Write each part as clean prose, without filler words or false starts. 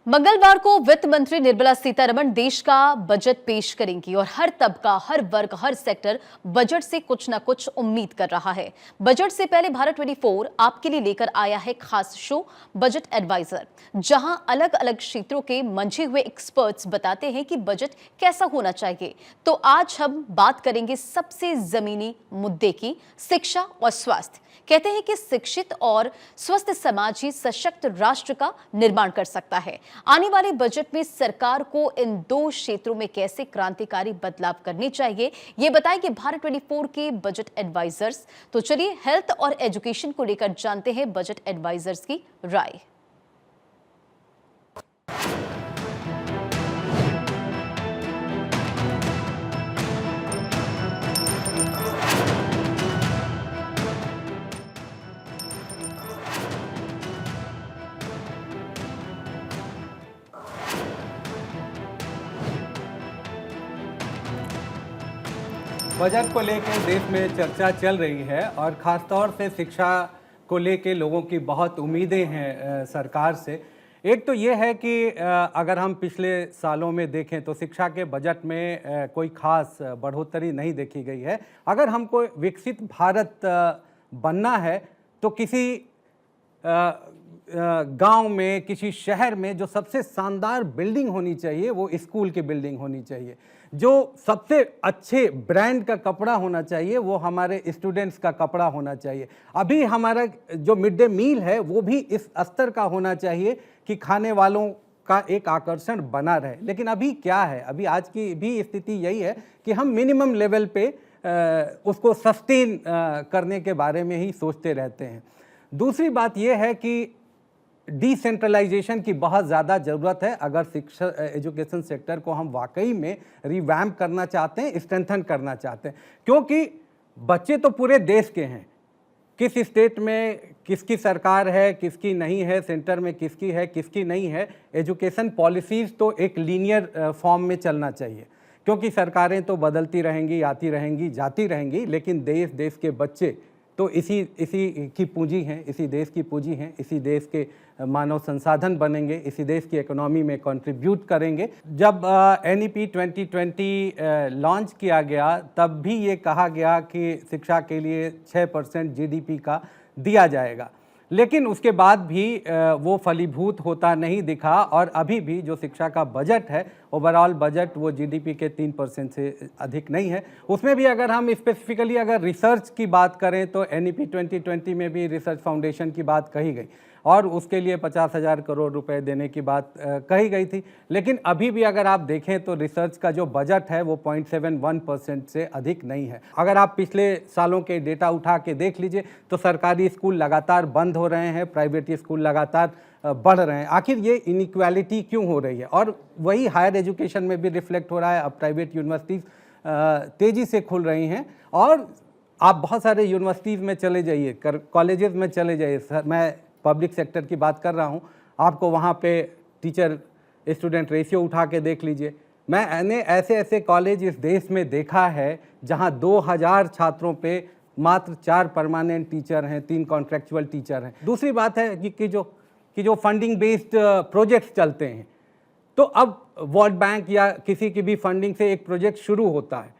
मंगलवार को वित्त मंत्री निर्मला सीतारमण देश का बजट पेश करेंगी और हर तबका, हर वर्ग, हर सेक्टर बजट से कुछ न कुछ उम्मीद कर रहा है। बजट से पहले भारत 24 आपके लिए लेकर आया है खास शो बजट एडवाइजर, जहां अलग अलग क्षेत्रों के मंझे हुए एक्सपर्ट्स बताते हैं कि बजट कैसा होना चाहिए। तो आज हम बात करेंगे सबसे जमीनी मुद्दे की, शिक्षा और स्वास्थ्य। कहते हैं कि शिक्षित और स्वस्थ समाज ही सशक्त राष्ट्र का निर्माण कर सकता है। आने वाले बजट में सरकार को इन दो क्षेत्रों में कैसे क्रांतिकारी बदलाव करने चाहिए, ये बताएंगे भारत 24 के बजट एडवाइजर्स। तो चलिए हेल्थ और एजुकेशन को लेकर जानते हैं बजट एडवाइजर्स की राय। बजट को लेकर देश में चर्चा चल रही है और ख़ासतौर से शिक्षा को लेकर लोगों की बहुत उम्मीदें हैं सरकार से। एक तो ये है कि अगर हम पिछले सालों में देखें तो शिक्षा के बजट में कोई ख़ास बढ़ोतरी नहीं देखी गई है। अगर हमको विकसित भारत बनना है तो किसी गांव में, किसी शहर में जो सबसे शानदार बिल्डिंग होनी चाहिए वो स्कूल की बिल्डिंग होनी चाहिए। जो सबसे अच्छे ब्रांड का कपड़ा होना चाहिए वो हमारे स्टूडेंट्स का कपड़ा होना चाहिए। अभी हमारा जो मिड डे मील है वो भी इस स्तर का होना चाहिए कि खाने वालों का एक आकर्षण बना रहे। लेकिन अभी क्या है, अभी आज की भी स्थिति यही है कि हम मिनिमम लेवल पे उसको सस्टेन करने के बारे में ही सोचते रहते हैं। दूसरी बात यह है कि डिसेंट्रलाइजेशन की बहुत ज़्यादा ज़रूरत है। अगर शिक्षा एजुकेशन सेक्टर को हम वाकई में रिवैम्प करना चाहते हैं, स्ट्रेंथन करना चाहते हैं, क्योंकि बच्चे तो पूरे देश के हैं। किस स्टेट में किसकी सरकार है, किसकी नहीं है, सेंटर में किसकी है, किसकी नहीं है, एजुकेशन पॉलिसीज़ तो एक लीनियर फॉर्म में चलना चाहिए, क्योंकि सरकारें तो बदलती रहेंगी, आती रहेंगी, जाती रहेंगी, लेकिन देश के बच्चे तो इसी की पूंजी हैं, इसी देश की पूंजी हैं, इसी देश के मानव संसाधन बनेंगे, इसी देश की इकोनॉमी में कंट्रीब्यूट करेंगे। जब NEP 2020 लॉन्च किया गया तब भी ये कहा गया कि शिक्षा के लिए 6% GDP का दिया जाएगा, लेकिन उसके बाद भी वो फलीभूत होता नहीं दिखा। और अभी भी जो शिक्षा का बजट है, ओवरऑल बजट, वो GDP के 3% से अधिक नहीं है। उसमें भी अगर हम स्पेसिफिकली अगर रिसर्च की बात करें तो NEP 2020 में भी रिसर्च फाउंडेशन की बात कही गई और उसके लिए 50,000 करोड़ रुपए देने की बात कही गई थी। लेकिन अभी भी अगर आप देखें तो रिसर्च का जो बजट है वो 0.71% से अधिक नहीं है। अगर आप पिछले सालों के डेटा उठा के देख लीजिए तो सरकारी स्कूल लगातार बंद हो रहे हैं, प्राइवेट स्कूल लगातार बढ़ रहे हैं। आखिर ये इनइक्वालिटी क्यों हो रही है? और वही हायर एजुकेशन में भी रिफ्लेक्ट हो रहा है। अब प्राइवेट यूनिवर्सिटीज़ तेज़ी से खुल रही हैं और आप बहुत सारे यूनिवर्सिटीज़ में चले जाइए, कॉलेजेस में चले जाइए, मैं पब्लिक सेक्टर की बात कर रहा हूँ, आपको वहाँ पे टीचर स्टूडेंट रेशियो उठा के देख लीजिए। मैंने ऐसे कॉलेज इस देश में देखा है जहाँ 2000 छात्रों पे मात्र 4 परमानेंट टीचर हैं, 3 कॉन्ट्रैक्चुअल टीचर हैं। दूसरी बात है कि जो फंडिंग बेस्ड प्रोजेक्ट्स चलते हैं, तो अब वर्ल्ड बैंक या किसी की भी फंडिंग से एक प्रोजेक्ट शुरू होता है,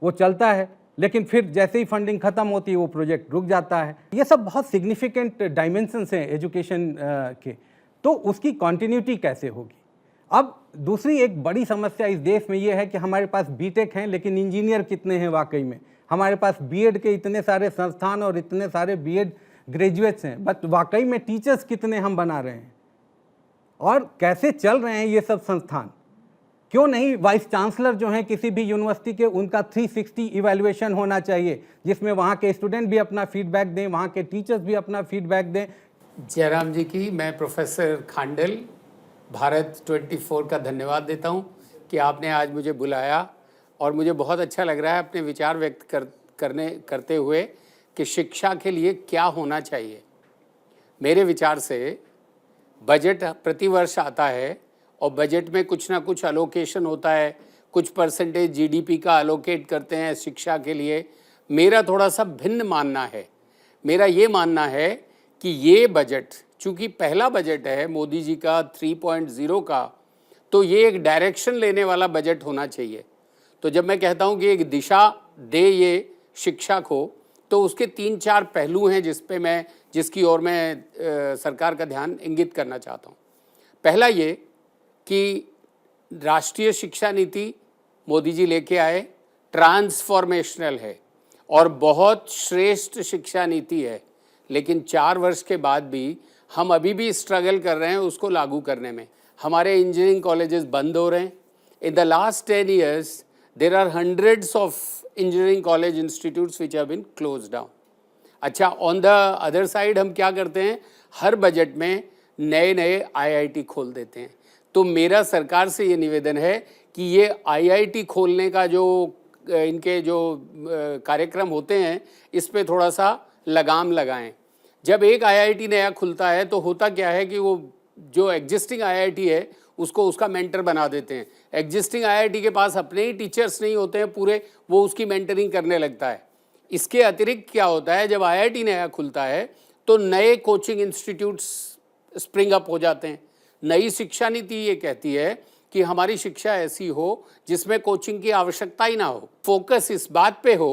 वो चलता है, लेकिन फिर जैसे ही फंडिंग खत्म होती है वो प्रोजेक्ट रुक जाता है। ये सब बहुत सिग्निफिकेंट डायमेंशंस हैं एजुकेशन के, तो उसकी कंटिन्यूटी कैसे होगी? अब दूसरी एक बड़ी समस्या इस देश में ये है कि हमारे पास बीटेक हैं, लेकिन इंजीनियर कितने हैं वाकई में? हमारे पास बीएड के इतने सारे संस्थान और इतने सारे बीएड ग्रेजुएट्स हैं, बट वाकई में टीचर्स कितने हम बना रहे हैं? और कैसे चल रहे हैं ये सब संस्थान? क्यों नहीं वाइस चांसलर जो हैं किसी भी यूनिवर्सिटी के, उनका 360 इवैल्यूएशन होना चाहिए, जिसमें वहाँ के स्टूडेंट भी अपना फीडबैक दें, वहाँ के टीचर्स भी अपना फीडबैक दें। जयराम जी की मैं प्रोफेसर खांडल भारत 24 का धन्यवाद देता हूँ कि आपने आज मुझे बुलाया और मुझे बहुत अच्छा लग रहा है अपने विचार व्यक्त करते हुए कि शिक्षा के लिए क्या होना चाहिए। मेरे विचार से बजट प्रतिवर्ष आता है और बजट में कुछ ना कुछ अलोकेशन होता है, कुछ परसेंटेज GDP का अलोकेट करते हैं शिक्षा के लिए। मेरा थोड़ा सा भिन्न मानना है। मेरा ये मानना है कि ये बजट चूंकि पहला बजट है मोदी जी का 3.0 का, तो ये एक डायरेक्शन लेने वाला बजट होना चाहिए। तो जब मैं कहता हूँ कि एक दिशा दे ये शिक्षा को, तो उसके 3-4 पहलू हैं जिसकी ओर मैं सरकार का ध्यान इंगित करना चाहता हूँ। पहला ये कि राष्ट्रीय शिक्षा नीति मोदी जी लेके आए, ट्रांसफॉर्मेशनल है और बहुत श्रेष्ठ शिक्षा नीति है, लेकिन 4 वर्ष के बाद भी हम अभी भी स्ट्रगल कर रहे हैं उसको लागू करने में। हमारे इंजीनियरिंग कॉलेजेस बंद हो रहे हैं। In the last 10 years there are hundreds of engineering college institutes which have been close down. अच्छा, ऑन द अदर साइड हम क्या करते हैं, हर बजट में नए नए IIT खोल देते हैं। तो मेरा सरकार से ये निवेदन है कि ये IIT खोलने का जो इनके जो कार्यक्रम होते हैं, इस पे थोड़ा सा लगाम लगाएं। जब एक IIT नया खुलता है तो होता क्या है कि वो जो एग्जिस्टिंग IIT है उसको उसका मेंटर बना देते हैं। एग्जिस्टिंग IIT के पास अपने ही टीचर्स नहीं होते हैं पूरे, वो उसकी मेंटरिंग करने लगता है। इसके अतिरिक्त क्या होता है, जब IIT नया खुलता है तो नए कोचिंग इंस्टीट्यूट्स स्प्रिंग अप हो जाते हैं। नई शिक्षा नीति ये कहती है कि हमारी शिक्षा ऐसी हो जिसमें कोचिंग की आवश्यकता ही ना हो। फोकस इस बात पे हो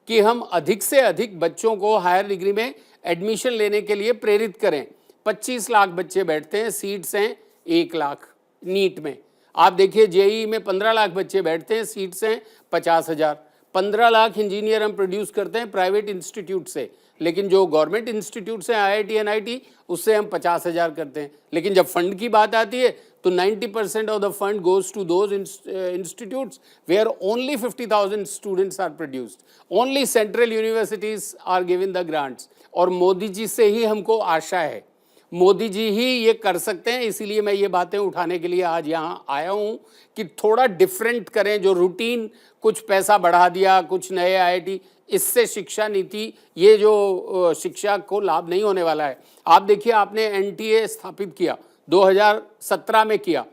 कि हम अधिक से अधिक बच्चों को हायर डिग्री में एडमिशन लेने के लिए प्रेरित करें। 25 लाख बच्चे बैठते हैं, सीट्स हैं 1 लाख। नीट में आप देखिए, JEE में 15 लाख बच्चे बैठते हैं, सीट्स हैं 50,000। 15 लाख इंजीनियर हम प्रोड्यूस करते हैं प्राइवेट इंस्टीट्यूट से, लेकिन जो गवर्नमेंट इंस्टीट्यूट से IIT NIT उससे हम 50,000 करते हैं। लेकिन जब फंड की बात आती है तो 90% of the fund goes to those institutes where only 50,000 students are produced, only central universities are given the grants. और मोदी जी से ही हमको आशा है, मोदी जी ही ये कर सकते हैं। इसीलिए मैं ये बातें उठाने के लिए आज यहाँ आया हूँ कि थोड़ा डिफरेंट करें। जो रूटीन कुछ पैसा बढ़ा दिया, कुछ नए IIT, इससे शिक्षा नीति, ये जो शिक्षा को लाभ नहीं होने वाला है। आप देखिए, आपने NTA स्थापित किया 2017 में किया,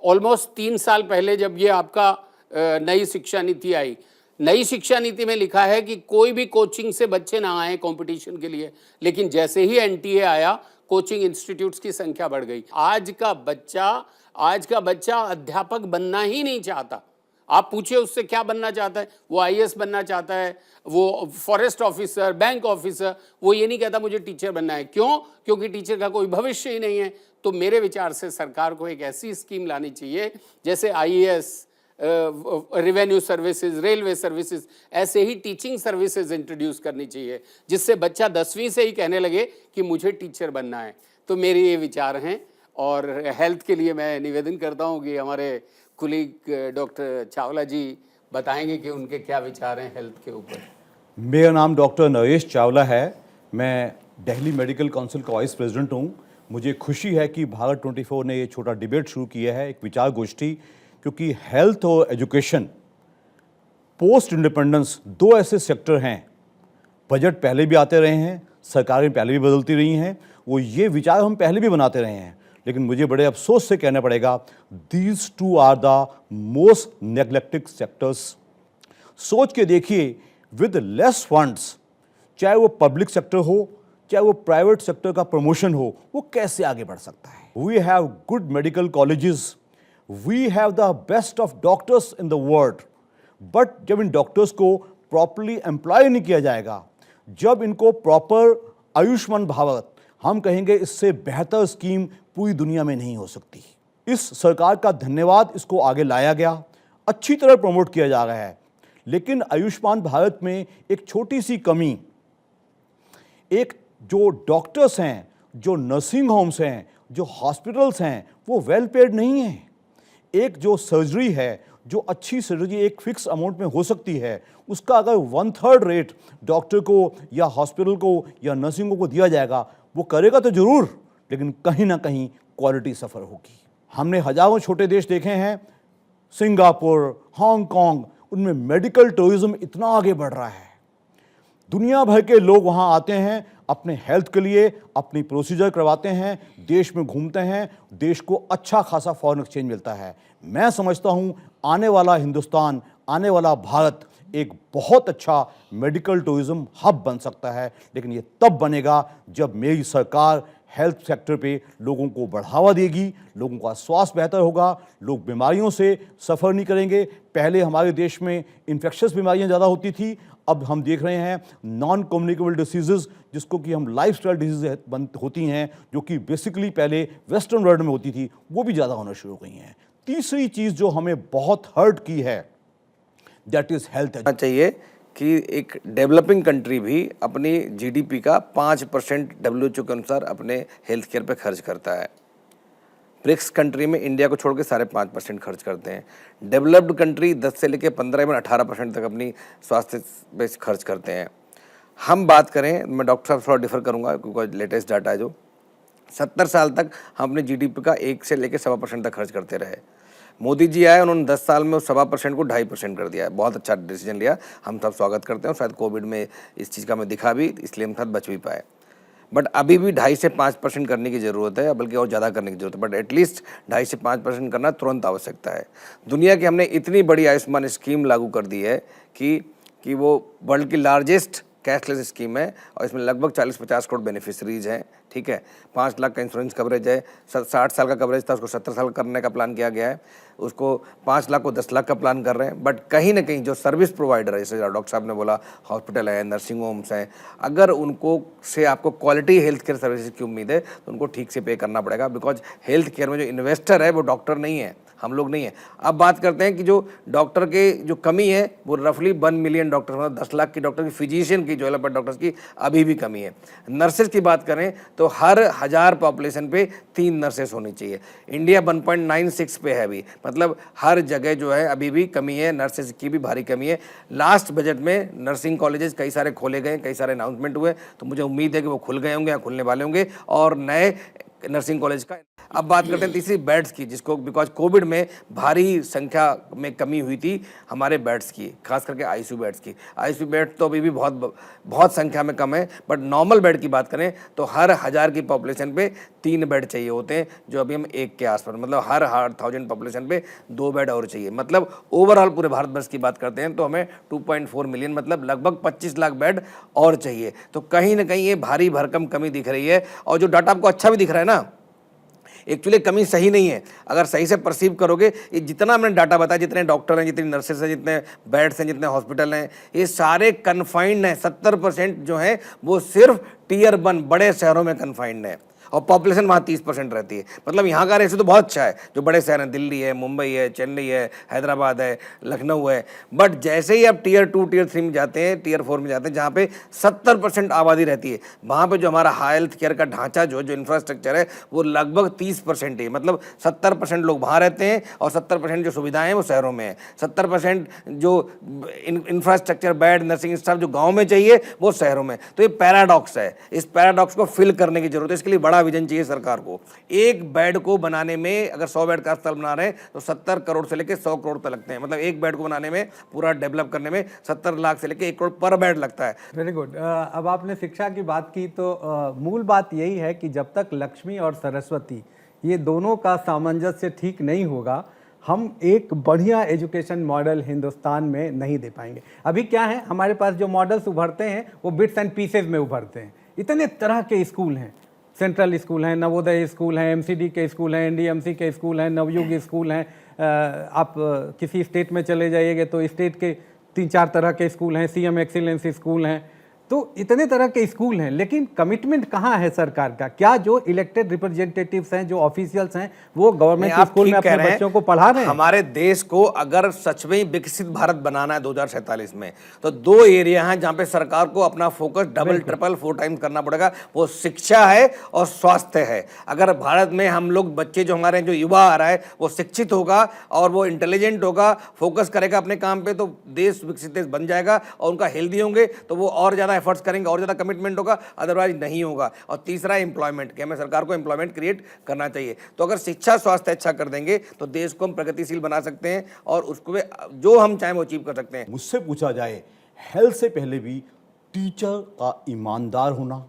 ऑलमोस्ट 3 साल पहले जब ये आपका नई शिक्षा नीति आई। नई शिक्षा नीति में लिखा है कि कोई भी कोचिंग से बच्चे ना आए कंपटीशन के लिए, लेकिन जैसे ही NTA आया कोचिंग इंस्टीट्यूट्स की संख्या बढ़ गई। आज का बच्चा अध्यापक बनना ही नहीं चाहता। आप पूछिए उससे क्या बनना चाहता है, वो IAS बनना चाहता है, वो फॉरेस्ट ऑफिसर, बैंक ऑफिसर, वो ये नहीं कहता मुझे टीचर बनना है। क्यों? क्योंकि टीचर का कोई भविष्य ही नहीं है। तो मेरे विचार से सरकार को एक ऐसी स्कीम लानी चाहिए जैसे IAS, revenue services, railway services, ऐसे ही टीचिंग सर्विसेज इंट्रोड्यूस करनी चाहिए, जिससे बच्चा 10वीं से ही कहने लगे कि मुझे टीचर बनना है। तो मेरे ये विचार हैं। और हेल्थ के लिए मैं निवेदन करता हूँ कि हमारे कुलीग डॉक्टर चावला जी बताएंगे कि उनके क्या विचार हैं हेल्थ के ऊपर। मेरा नाम डॉक्टर नरेश चावला है। मैं दिल्ली मेडिकल काउंसिल का वाइस प्रेसिडेंट हूँ। मुझे खुशी है कि भारत 24 ने ये छोटा डिबेट शुरू किया है, एक विचार गोष्ठी, क्योंकि हेल्थ और एजुकेशन पोस्ट इंडिपेंडेंस 2 ऐसे सेक्टर हैं। बजट पहले भी आते रहे हैं, सरकारें पहले भी बदलती रही हैं, वो ये विचार हम पहले भी बनाते रहे हैं, लेकिन मुझे बड़े अफसोस से कहना पड़ेगा, these 2 are the most neglected sectors. सोच के देखिए, विद लेस फंड्स, चाहे वो पब्लिक सेक्टर हो चाहे वो प्राइवेट सेक्टर का प्रमोशन हो, वो कैसे आगे बढ़ सकता है। We have good medical colleges, we have the best of doctors in the world, but जब इन डॉक्टर्स को प्रॉपरली एम्प्लॉय नहीं किया जाएगा, जब इनको प्रॉपर आयुष्मान भारत, हम कहेंगे इससे बेहतर स्कीम पूरी दुनिया में नहीं हो सकती। इस सरकार का धन्यवाद, इसको आगे लाया गया, अच्छी तरह प्रमोट किया जा रहा है। लेकिन आयुष्मान भारत में एक छोटी सी कमी, एक जो डॉक्टर्स हैं, जो नर्सिंग होम्स हैं, जो हॉस्पिटल्स हैं, वो वेल पेड नहीं हैं। एक जो सर्जरी है, जो अच्छी सर्जरी एक फिक्स अमाउंट में हो सकती है, उसका अगर 1/3 रेट डॉक्टर को या हॉस्पिटल को या नर्सिंग को दिया जाएगा, वो करेगा तो जरूर, लेकिन कहीं ना कहीं क्वालिटी सफ़र होगी। हमने हजारों छोटे देश देखे हैं, सिंगापुर, हांगकांग, उनमें मेडिकल टूरिज्म इतना आगे बढ़ रहा है। दुनिया भर के लोग वहाँ आते हैं, अपने हेल्थ के लिए अपनी प्रोसीजर करवाते हैं, देश में घूमते हैं, देश को अच्छा खासा फॉरेन एक्सचेंज मिलता है। मैं समझता हूँ आने वाला हिंदुस्तान, आने वाला भारत एक बहुत अच्छा मेडिकल टूरिज्म हब बन सकता है, लेकिन ये तब बनेगा जब मेरी सरकार हेल्थ सेक्टर पे लोगों को बढ़ावा देगी, लोगों का स्वास्थ्य बेहतर होगा, लोग बीमारियों से सफ़र नहीं करेंगे। पहले हमारे देश में इन्फेक्शस बीमारियां ज़्यादा होती थी, अब हम देख रहे हैं नॉन कम्युनिकेबल डिसीजेज, जिसको कि हम लाइफस्टाइल डिजीज होती हैं, जो कि बेसिकली पहले वेस्टर्न वर्ल्ड में होती थी, वो भी ज़्यादा होना शुरू हो गई हैं। तीसरी चीज़ जो हमें बहुत हर्ट की है, दैट इज़ हेल्थ। चाहिए कि एक डेवलपिंग कंट्री भी अपनी जीडीपी का 5% WHO के अनुसार अपने हेल्थ केयर पे खर्च करता है। ब्रिक्स कंट्री में इंडिया को छोड़ के 5.5% खर्च करते हैं। डेवलप्ड कंट्री 10 से लेकर 15 या 18% तक अपनी स्वास्थ्य पे खर्च करते हैं। हम बात करें, मैं डॉक्टर साहब थोड़ा डिफर करूंगा क्योंकि लेटेस्ट डाटा है जो 70 साल तक हम अपने जीडीपी का 1 से लेकर 1.25% तक खर्च करते रहे। मोदी जी आए, उन्होंने 10 साल में उस 1.25% को 2.5% कर दिया है। बहुत अच्छा डिसीजन लिया, हम सब स्वागत करते हैं। शायद कोविड में इस चीज़ का हमें दिखा भी, इसलिए हम साथ बच भी पाए। बट अभी भी 2.5 से 5% करने की ज़रूरत है, बल्कि और ज़्यादा करने की ज़रूरत है। बट एटलीस्ट 2.5 से 5% करना तुरंत आवश्यकता है। दुनिया की हमने इतनी बड़ी आयुष्मान स्कीम लागू कर दी है कि वो वर्ल्ड की लार्जेस्ट कैशलेस स्कीम है और इसमें लगभग 40-50 करोड़ बेनिफिशरीज हैं। ठीक है, 5 लाख का इंश्योरेंस कवरेज है, 60 साल का कवरेज था, उसको 70 साल करने का प्लान किया गया है। उसको 5 लाख को 10 लाख का प्लान कर रहे हैं। बट कहीं ना कहीं जो सर्विस प्रोवाइडर है, जैसे डॉक्टर साहब ने बोला, हॉस्पिटल है, नर्सिंग होम्स हैं, अगर उनको से आपको क्वालिटी हेल्थ केयर सर्विसेज की उम्मीद है तो उनको ठीक से पे करना पड़ेगा। बिकॉज हेल्थ केयर में जो इन्वेस्टर है वो डॉक्टर नहीं है, हम लोग नहीं है। अब बात करते हैं कि जो डॉक्टर के जो कमी है वो रफली 1 मिलियन डॉक्टर, मतलब 10 लाख की डॉक्टर की, फिजिशियन की, जो एलोपैथ डॉक्टर्स की अभी भी कमी है। नर्सेज की बात करें तो हर 1000 पॉपुलेशन पे 3 नर्सेस होनी चाहिए। इंडिया 1.96 पे है अभी, मतलब हर जगह जो है अभी भी कमी है, नर्सेज की भी भारी कमी है। लास्ट बजट में नर्सिंग कॉलेजेस कई सारे खोले गए, कई सारे अनाउंसमेंट हुए, तो मुझे उम्मीद है कि वो खुल गए होंगे या खुलने वाले होंगे और नए नर्सिंग कॉलेज का। अब बात करते हैं तीसरी बेड्स की, जिसको बिकॉज कोविड में भारी संख्या में कमी हुई थी हमारे बेड्स की, खास करके आईसीयू बेड्स की। आईसीयू बेड तो अभी भी बहुत संख्या में कम है, बट नॉर्मल बेड की बात करें तो हर 1000 की पॉपुलेशन पे 3 बेड चाहिए होते हैं, जो अभी हम 1 के आसपास, मतलब हर 1000 पॉपुलेशन पे 2 बेड और चाहिए। मतलब ओवरऑल पूरे भारतवर्ष की बात करते हैं तो हमें 2.4 मिलियन, मतलब लगभग 25 लाख बेड और चाहिए। तो कहीं ना कहीं ये भारी भरकम कमी दिख रही है। और जो डाटा आपको अच्छा भी दिख रहा है ना, एक्चुअली कमी सही नहीं है। अगर सही से परसीव करोगे, ये जितना हमने डाटा बताया, जितने डॉक्टर हैं, जितनी नर्सेस हैं, जितने बेड्स हैं, जितने हॉस्पिटल हैं, ये सारे कन्फाइंड हैं। 70% जो है वो सिर्फ टियर 1 बड़े शहरों में कन्फाइंड है और पॉपुलेशन वहाँ 30% रहती है। मतलब यहाँ का रेशो तो बहुत अच्छा है, जो बड़े शहर हैं, दिल्ली है, मुंबई है, चेन्नई है, हैदराबाद है, लखनऊ है। बट जैसे ही आप टियर 2, टियर 3 में जाते हैं, टियर 4 में जाते हैं, जहाँ पे 70% आबादी रहती है, वहाँ पे जो हमारा हेल्थ केयर का ढांचा जो इंफ्रास्ट्रक्चर है वो लगभग 30% है। मतलब 70% लोग वहाँ रहते हैं और 70% जो सुविधाएं हैं वो शहरों में है। 70% जो इंफ्रास्ट्रक्चर, बेड, नर्सिंग स्टाफ जो गाँव में चाहिए वो शहरों में। तो ये पैराडॉक्स है, इस पैराडॉक्स को फिल करने की जरूरत है। इसके लिए बड़ा विजन चाहिए सरकार को। एक बेड को बनाने में, अगर 100 बेड का अस्पताल बना रहे हैं तो 70 करोड़ से लेकर 100 करोड़ तक लगते हैं। मतलब एक बेड को बनाने में, पूरा डेवलप करने में 70 लाख से लेकर 1 करोड़ पर बेड लगता है। Very good. अब आपने शिक्षा की बात की तो मूल बात यही है कि जब तक लक्ष्मी और सरस्वती, ये दोनों का सामंजस्य ठीक नहीं होगा, हम एक बढ़िया एजुकेशन मॉडल हिंदुस्तान में नहीं दे पाएंगे। अभी क्या है, हमारे पास जो मॉडल्स उभरते हैं वो बिट्स एंड पीसेज में उभरते हैं। इतने तरह के स्कूल हैं, सेंट्रल स्कूल हैं, नवोदय स्कूल हैं, एमसीडी के स्कूल हैं, एनडीएमसी के स्कूल हैं, नवयुग स्कूल हैं। आप किसी स्टेट में चले जाइएगा तो स्टेट के 3-4 तरह के स्कूल हैं, सीएम एक्सीलेंस स्कूल हैं। तो इतने तरह के स्कूल हैं, लेकिन कमिटमेंट कहाँ है सरकार का? क्या जो इलेक्टेड रिप्रेजेंटेटिव्स हैं, जो ऑफिशियल्स हैं, वो गवर्नमेंट स्कूल में अपने बच्चों को पढ़ा रहे हैं? हमारे देश को अगर सच में विकसित भारत बनाना है 2047 में, तो 2 एरिया हैं जहां पे सरकार को अपना फोकस डबल, ट्रिपल, 4 टाइम्स करना पड़ेगा। वो शिक्षा है और स्वास्थ्य है। अगर भारत में हम लोग, बच्चे जो हमारे, जो युवा आ रहा है, वो शिक्षित होगा और वो इंटेलिजेंट होगा, फोकस करेगा अपने काम पे, तो देश विकसित देश बन जाएगा। और उनका हेल्दी होंगे तो वो और ज्यादा एफर्ट्स करेंगे, और ज्यादा कमिटमेंट होगा, अदरवाइज नहीं होगा। और तीसरा एम्प्लॉयमेंट, कि हमें सरकार को एम्प्लॉयमेंट क्रिएट करना चाहिए। तो अगर शिक्षा स्वास्थ्य अच्छा कर देंगे तो देश को हम प्रगतिशील बना सकते हैं और उसको जो हम चाहें वो अचीव कर सकते हैं। मुझसे पूछा जाए, हेल्थ से पहले भी टीचर का ईमानदार होना,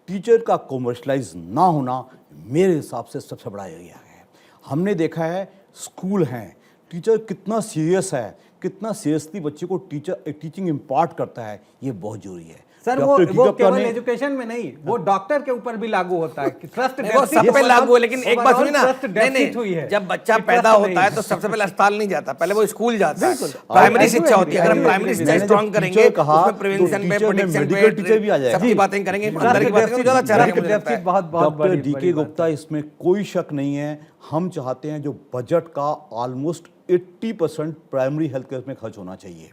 टीचर का कॉमर्शलाइज ना होना मेरे हिसाब से सबसे बड़ा एरिया है। हमने देखा है स्कूल हैं, टीचर कितना सीरियस है कितना सीरियसली बच्चे को टीचिंग इम्पार्ट करता है, ये बहुत जरूरी है। सर वो केवल एजुकेशन में नहीं, वो डॉक्टर के ऊपर भी लागू होता है कि ट्रस्ट वो सब पे लागू है, लेकिन एक बात सुनिए ना, नहीं, जब बच्चा पैदा होता है तो सबसे पहले अस्पताल नहीं जाता, पहले वो स्कूल जाता है। प्राइमरी शिक्षा होती है, अगर हम प्राइमरी शिक्षा स्ट्रॉन्ग करेंगे, उसमें प्रिवेंशन पे, प्रोटेक्शन पे, टीचर भी आ जाएगा, सबकी बातें करेंगे, अंदर की बातें ज्यादा अच्छा रहेगा। डॉक्टर डीके गुप्ता, इसमें कोई शक नहीं है। हम चाहते हैं जो बजट का ऑलमोस्ट 80% प्राइमरी हेल्थ केयर में खर्च होना चाहिए,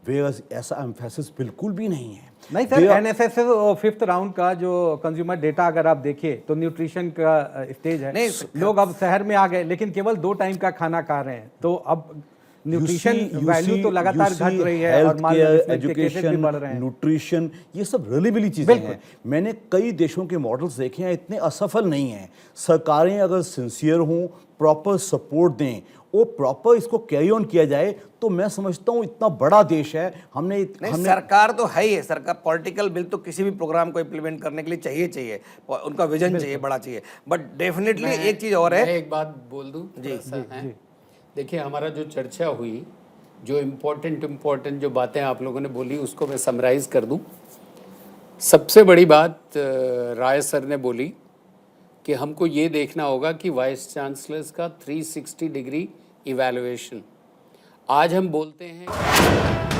वेयर्स ऐसा एम्फेसिस बिल्कुल भी नहीं है। नहीं सर, एनएसएस 5th राउंड का जो कंज्यूमर डेटा अगर आप देखिए तो न्यूट्रिशन का स्टेज है। लोग अब शहर में आ गए लेकिन केवल 2 टाइम का खाना खा रहे हैं, तो अब न्यूट्रिशन वैल्यू तो लगातार घट रही है और मालन्यूट्रिशन के केसेस भी बढ़ रहे हैं। न्यूट्रिशन, ये सब रिलेबली चीजें हैं। मैंने कई देशों के मॉडल्स देखे हैं, इतने असफल नहीं हैं। सरकारें अगर सिंसियर हों, प्रॉपर सपोर्ट दें, वो प्रॉपर इसको कैरी ऑन किया जाए, तो मैं समझता हूँ इतना बड़ा देश है। हमने सरकार तो है ही है, सरकार पॉलिटिकल बिल तो किसी भी प्रोग्राम को इम्प्लीमेंट करने के लिए चाहिए, उनका विजन चाहिए, बड़ा चाहिए। बट डेफिनेटली एक चीज और है, मैं एक बात बोल दूं जी, देखिए हमारा जो चर्चा हुई, जो इम्पोर्टेंट जो बातें आप लोगों ने बोली, उसको मैं समराइज कर दूं। सबसे बड़ी बात राय सर ने बोली कि हमको ये देखना होगा कि वाइस चांसलर्स का 360 डिग्री इवैल्यूएशन। आज हम बोलते हैं